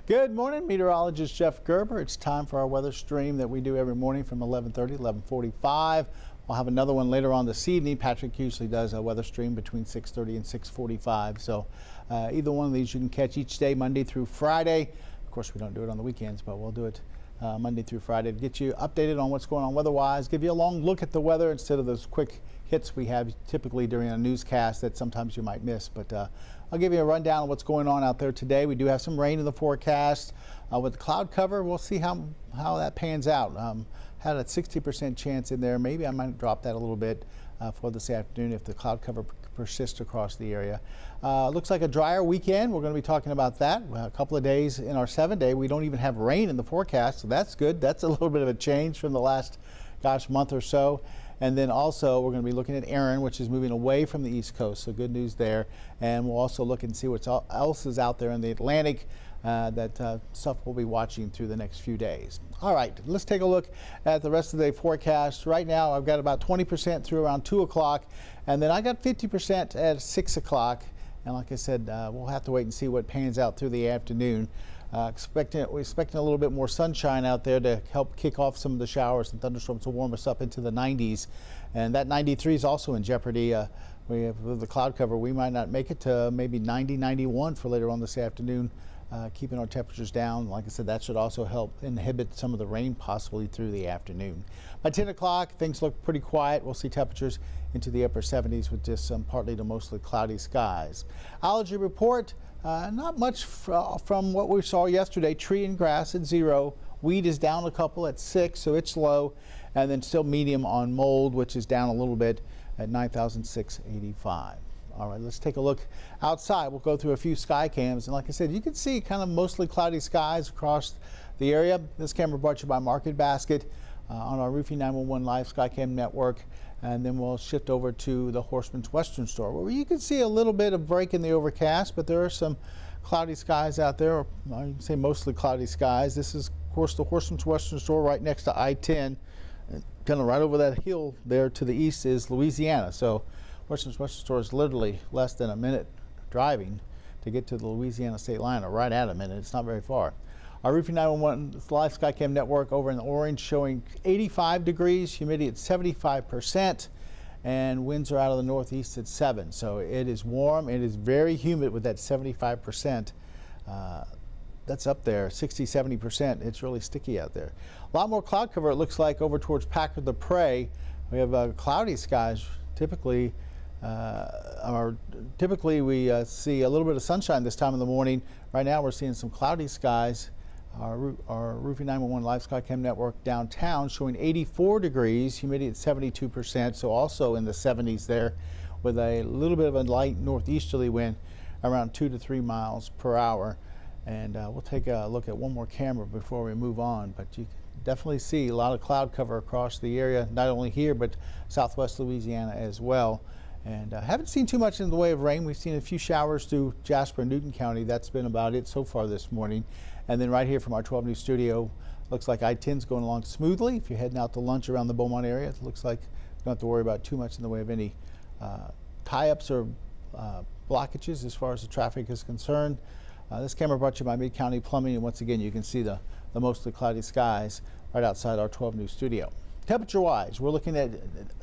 Good morning, meteorologist Jeff Gerber. It's time for our weather stream that we do every morning from 11:30 to 11:45. We'll have another one later on this evening. Patrick usually does a weather stream between 6:30 and 6:45. So either one of these you can catch each day, Monday through Friday. Of course, we don't do it on the weekends, but we'll do it Monday through Friday to get you updated on what's going on weather-wise, give you a long look at the weather instead of those quick hits we have typically during a newscast that sometimes you might miss. But I'll give you a rundown of what's going on out there today. We do have some rain in the forecast. With the cloud cover, we'll see how that pans out. Had a 60% chance in there. Maybe I might drop that a little bit for this afternoon if the cloud cover persists across the area. Looks like a drier weekend. We're going to be talking about that. A couple of days in our 7-day, we don't even have rain in the forecast, so that's good. That's a little bit of a change from the last, month or so. And then also we're going to be looking at Aaron, which is moving away from the East Coast, so good news there. And we'll also look and see what else is out there in the Atlantic. That stuff we'll be watching through the next few days. All right, let's take a look at the rest of the day forecast. Right now, I've got about 20% through around 2 o'clock, and then I got 50% at 6 o'clock. And like I said, we'll have to wait and see what pans out through the afternoon. We're expecting a little bit more sunshine out there to help kick off some of the showers and thunderstorms to warm us up into the 90s. And that 93 is also in jeopardy. With the cloud cover, we might not make it to maybe 90, 91 for later on this afternoon. Keeping our temperatures down. Like I said, that should also help inhibit some of the rain possibly through the afternoon. By 10 o'clock, things look pretty quiet. We'll see temperatures into the upper 70s with just some partly to mostly cloudy skies. Allergy report, not much from what we saw yesterday. Tree and grass at 0. Weed is down a couple at 6, so it's low. And then still medium on mold, which is down a little bit at 9,685. All right, let's take a look outside. We'll go through a few sky cams. And like I said, you can see kind of mostly cloudy skies across the area. This camera brought to you by Market Basket on our Roofing 911 Live Skycam network. And then we'll shift over to the Horseman's Western Store, where you can see a little bit of break in the overcast, but there are some cloudy skies out there. Or I can say mostly cloudy skies. This is, of course, the Horseman's Western Store right next to I-10. And kind of right over that hill there to the east is Louisiana. So Horseman's Western Store is literally less than a minute driving to get to the Louisiana state line, or right at a minute. It's not very far. Our Roofing 911 Live Skycam network over in the orange showing 85 degrees, humidity at 75%, and winds are out of the northeast at 7. So it is warm. It is very humid with that 75%. That's up there, 60, 70%. It's really sticky out there. A lot more cloud cover, it looks like, over towards Packard the Prairie. We have cloudy skies typically. Typically we see a little bit of sunshine this time of the morning. Right now we're seeing some cloudy skies. Our Roofing 911 Live Skycam network downtown showing 84 degrees, humidity at 72%, so also in the 70s there, with a little bit of a light northeasterly wind around 2 to 3 miles per hour. And we'll take a look at one more camera before we move on, but you can definitely see a lot of cloud cover across the area, not only here but southwest Louisiana as well. And haven't seen too much in the way of rain. We've seen a few showers through Jasper and Newton County. That's been about it so far this morning. And then right here from our 12 News studio, looks like I-10's going along smoothly. If you're heading out to lunch around the Beaumont area, it looks like you don't have to worry about too much in the way of any tie-ups or blockages as far as the traffic is concerned. This camera brought to you by Mid-County Plumbing, and once again you can see the mostly cloudy skies right outside our 12 News studio. Temperature-wise, we're looking at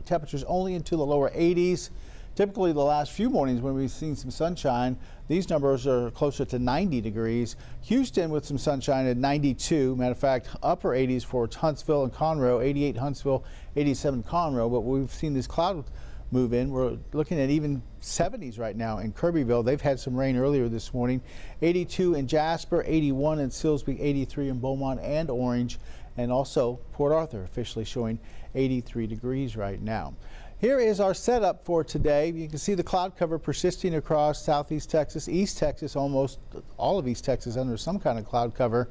temperatures only into the lower 80s. Typically the last few mornings when we've seen some sunshine, these numbers are closer to 90 degrees. Houston with some sunshine at 92. Matter of fact, upper 80s for Huntsville and Conroe, 88 Huntsville, 87 Conroe. But we've seen this cloud move in. We're looking at even 70s right now in Kirbyville. They've had some rain earlier this morning. 82 in Jasper, 81 in Silsbee, 83 in Beaumont and Orange. And also Port Arthur officially showing 83 degrees right now. Here is our setup for today. You can see the cloud cover persisting across southeast Texas, East Texas, almost all of East Texas under some kind of cloud cover.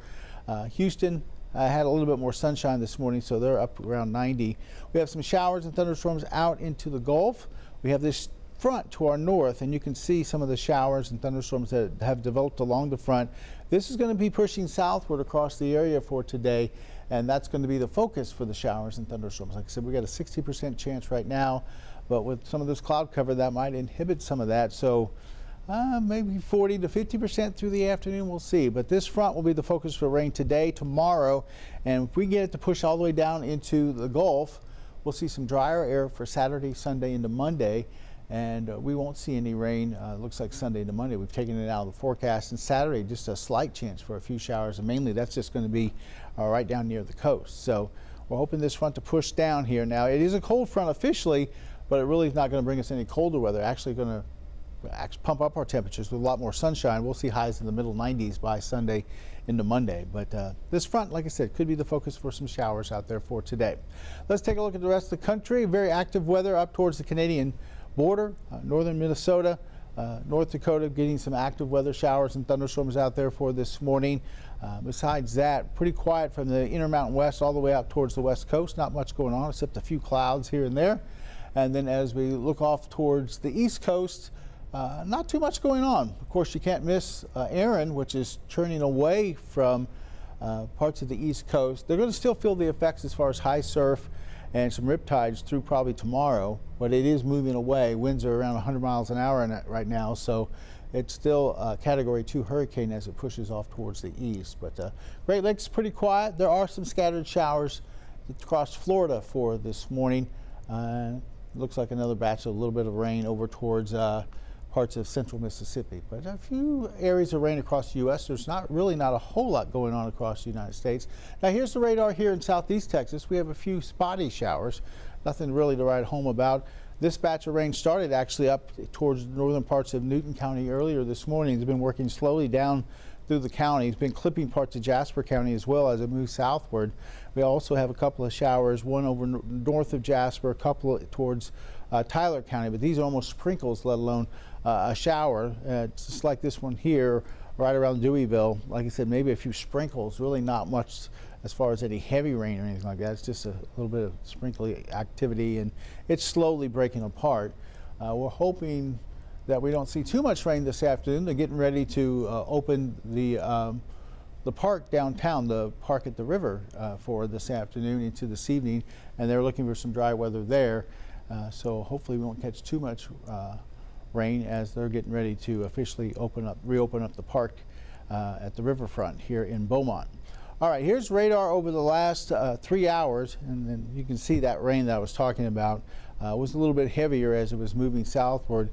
Houston had a little bit more sunshine this morning, so they're up around 90. We have some showers and thunderstorms out into the Gulf. We have this front to our north, and you can see some of the showers and thunderstorms that have developed along the front. This is going to be pushing southward across the area for today, and that's going to be the focus for the showers and thunderstorms. Like I said, we got a 60% chance right now, but with some of this cloud cover, that might inhibit some of that. So Maybe 40 to 50% through the afternoon, we'll see. But this front will be the focus for rain today, tomorrow, and if we get it to push all the way down into the Gulf, we'll see some drier air for Saturday, Sunday into Monday, and we won't see any rain. Looks like Sunday into Monday. We've taken it out of the forecast, and Saturday just a slight chance for a few showers, and mainly that's just going to be right down near the coast. So we're hoping this front to push down here. Now it is a cold front officially, but it really is not going to bring us any colder weather. Actually going to pump up our temperatures with a lot more sunshine. We'll see highs in the middle 90s by Sunday into Monday. But this front, like I said, could be the focus for some showers out there for today. Let's take a look at the rest of the country. Very active weather up towards the Canadian border, northern Minnesota, North Dakota, getting some active weather showers and thunderstorms out there for this morning. Besides that, pretty quiet from the Intermountain West all the way out towards the West Coast. Not much going on except a few clouds here and there. And then as we look off towards the East Coast, not too much going on. Of course, you can't miss Aaron, which is turning away from parts of the East Coast. They're going to still feel the effects as far as high surf and some riptides through probably tomorrow, but it is moving away. Winds are around 100 miles an hour in it right now, so it's still a Category 2 hurricane as it pushes off towards the east. But Great Lakes is pretty quiet. There are some scattered showers across Florida for this morning. Looks like another batch of a little bit of rain over towards parts of central Mississippi, but a few areas of rain across the U.S. There's not a whole lot going on across the United States. Now here's the radar here in southeast Texas. We have a few spotty showers, nothing really to write home about. This batch of rain started actually up towards the northern parts of Newton County earlier this morning. It's been working slowly down through the county. It's been clipping parts of Jasper County as well as it moves southward. We also have a couple of showers, one over north of Jasper, a couple towards Tyler County, but these are almost sprinkles, let alone a shower. It's just like this one here, right around Deweyville. Like I said, maybe a few sprinkles, really not much as far as any heavy rain or anything like that. It's just a little bit of sprinkly activity, and it's slowly breaking apart. We're hoping that we don't see too much rain this afternoon. They're getting ready to open the park downtown, the park at the river, for this afternoon into this evening, and they're looking for some dry weather there. So hopefully we won't catch too much rain as they're getting ready to officially reopen up the park at the riverfront here in Beaumont. All right, here's radar over the last 3 hours, and then you can see that rain that I was talking about was a little bit heavier as it was moving southward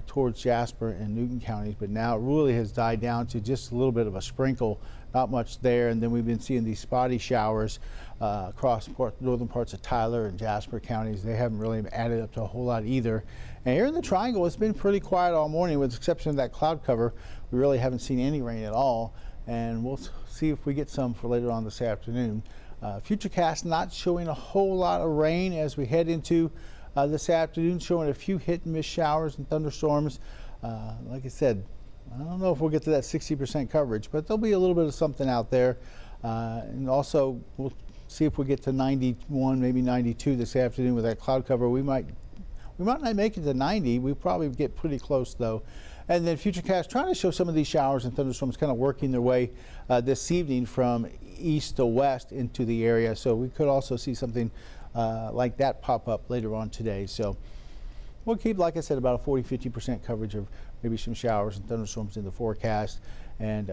towards Jasper and Newton counties, but now it really has died down to just a little bit of a sprinkle, not much there. And then we've been seeing these spotty showers across northern parts of Tyler and Jasper counties. They haven't really added up to a whole lot either. And here in the Triangle, it's been pretty quiet all morning with the exception of that cloud cover. We really haven't seen any rain at all, and we'll see if we get some for later on this afternoon. Futurecast not showing a whole lot of rain as we head into this afternoon, showing a few hit and miss showers and thunderstorms. Like I said, I don't know if we'll get to that 60% coverage, but there'll be a little bit of something out there. And also, we'll see if we get to 91, maybe 92 this afternoon with that cloud cover. We might not make it to 90. We probably get pretty close though. And then Futurecast trying to show some of these showers and thunderstorms kind of working their way this evening from east to west into the area. So we could also see something like that pop up later on today. So we'll keep, like I said, about a 40–50% coverage of maybe some showers and thunderstorms in the forecast. And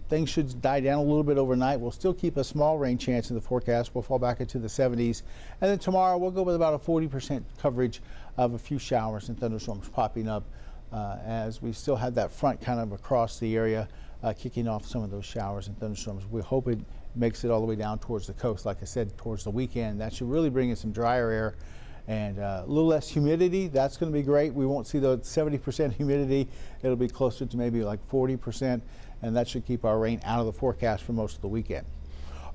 things should die down a little bit overnight. We'll still keep a small rain chance in the forecast. We'll fall back into the 70s. And then tomorrow we'll go with about a 40% coverage of a few showers and thunderstorms popping up as we still have that front kind of across the area kicking off some of those showers and thunderstorms. We hope it makes it all the way down towards the coast, like I said, towards the weekend. That should really bring in some drier air and a little less humidity. That's going to be great. We won't see the 70% humidity. It'll be closer to maybe like 40%, and that should keep our rain out of the forecast for most of the weekend.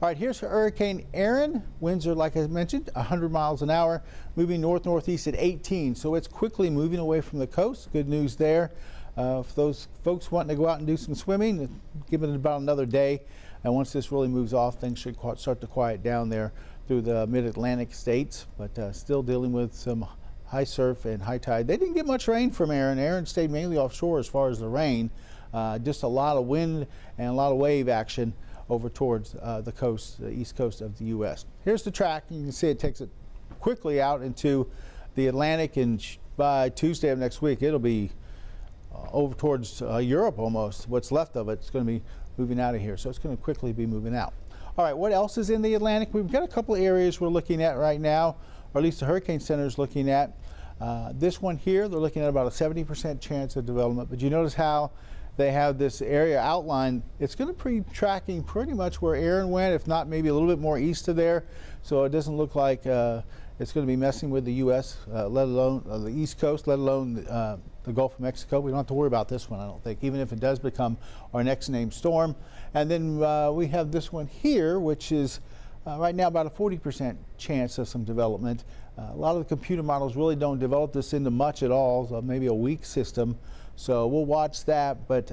All right, here's Hurricane Aaron. Winds are, like I mentioned, 100 miles an hour, moving north-northeast at 18. So it's quickly moving away from the coast. Good news there. For those folks wanting to go out and do some swimming, give it about another day. And once this really moves off, things should start to quiet down there through the mid-Atlantic states, but still dealing with some high surf and high tide. They didn't get much rain from Aaron. Aaron stayed mainly offshore as far as the rain. Just a lot of wind and a lot of wave action over towards the coast, the east coast of the U.S. Here's the track. You can see it takes it quickly out into the Atlantic, and by Tuesday of next week, it'll be over towards Europe almost. What's left of it's going to be moving out of here, so it's going to quickly be moving out. All right, what else is in the Atlantic? We've got a couple of areas we're looking at right now, or at least the Hurricane Center is looking at. This one here, they're looking at about a 70% chance of development, but you notice how they have this area outlined. It's going to be tracking pretty much where Aaron went, if not maybe a little bit more east of there, so it doesn't look like it's going to be messing with the U.S., let alone the East Coast, let alone the Gulf of Mexico. We don't have to worry about this one, I don't think, even if it does become our next named storm. And then we have this one here, which is right now about a 40% chance of some development. A lot of the computer models really don't develop this into much at all, so maybe a weak system. So we'll watch that, but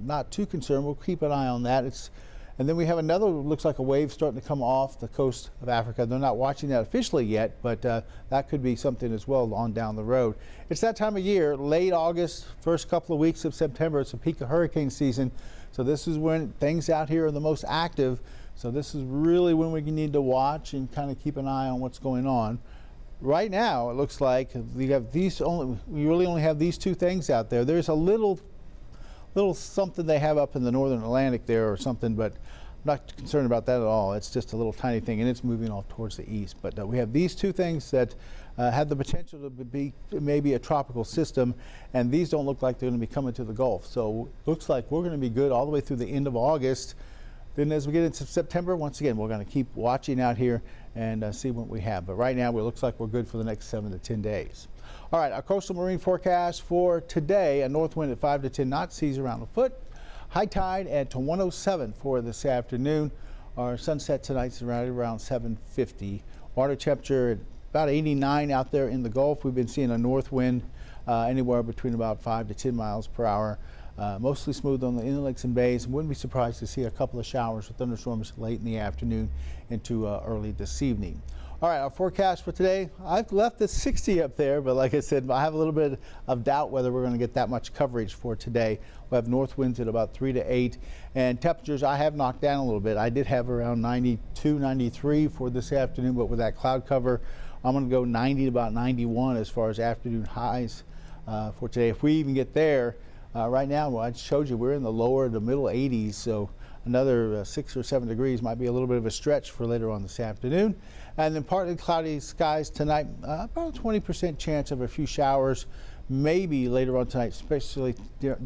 not too concerned. We'll keep an eye on that. And then we have another, looks like a wave starting to come off the coast of Africa. They're not watching that officially yet, but that could be something as well on down the road. It's that time of year, late August, first couple of weeks of September. It's the peak of hurricane season. So this is when things out here are the most active. So this is really when we need to watch and kind of keep an eye on what's going on. Right now, it looks like we really only have these two things out there. There's a little something they have up in the northern Atlantic there or something, but I'm not concerned about that at all. It's just a little tiny thing, and it's moving off towards the east. But we have these two things that have the potential to be maybe a tropical system, and these don't look like they're going to be coming to the Gulf. So looks like we're going to be good all the way through the end of August. Then as we get into September, once again, we're going to keep watching out here and see what we have. But right now, it looks like we're good for the next 7 to 10 days. All right, our coastal marine forecast for today, a north wind at 5 to 10 knots, seas around a foot. High tide at 107 for this afternoon. Our sunset tonight's right around 7:50. Water temperature at about 89 out there in the Gulf. We've been seeing a north wind anywhere between about 5 to 10 miles per hour. Mostly smooth on the inlets and bays. Wouldn't be surprised to see a couple of showers or thunderstorms late in the afternoon into early this evening. All right, our forecast for today, I've left the 60 up there, but like I said, I have a little bit of doubt whether we're going to get that much coverage for today. We'll have north winds at about 3 to 8, and temperatures I have knocked down a little bit. I did have around 92, 93 for this afternoon, but with that cloud cover, I'm going to go 90 to about 91 as far as afternoon highs for today. If we even get there, right now, well, I showed you we're in the lower to middle 80s, so another 6 or 7 degrees might be a little bit of a stretch for later on this afternoon. And then partly cloudy skies tonight, about a 20% chance of a few showers, maybe later on tonight, especially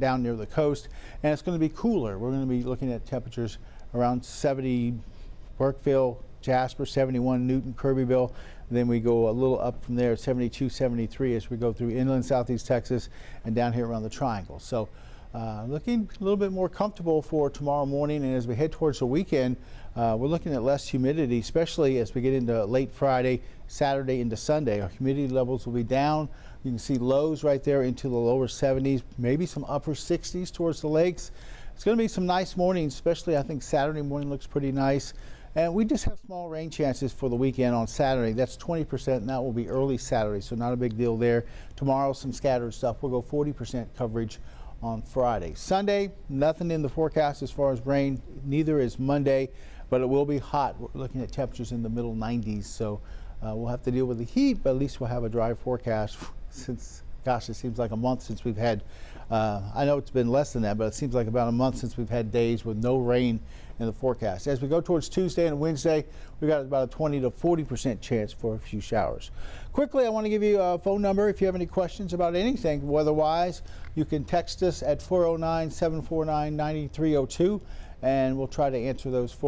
down near the coast. And it's going to be cooler. We're going to be looking at temperatures around 70 Burkeville, Jasper, 71 Newton, Kirbyville. Then we go a little up from there, 72, 73 as we go through inland southeast Texas and down here around the Triangle. So looking a little bit more comfortable for tomorrow morning, and as we head towards the weekend, we're looking at less humidity, especially as we get into late Friday, Saturday into Sunday. Our humidity levels will be down. You can see lows right there into the lower 70s, maybe some upper 60s towards the lakes. It's going to be some nice mornings, especially I think Saturday morning looks pretty nice. And we just have small rain chances for the weekend on Saturday. That's 20%, and that will be early Saturday, so not a big deal there. Tomorrow, some scattered stuff. We'll go 40% coverage on Friday. Sunday, nothing in the forecast as far as rain. Neither is Monday, but it will be hot. We're looking at temperatures in the middle 90s, so we'll have to deal with the heat, but at least we'll have a dry forecast since, gosh, it seems like a month since we've had, I know it's been less than that, but it seems like about a month since we've had days with no rain in the forecast. As we go towards Tuesday and Wednesday, we've got about a 20 to 40% chance for a few showers. Quickly, I want to give you a phone number. If you have any questions about anything weather-wise, you can text us at 409-749-9302, and we'll try to answer those for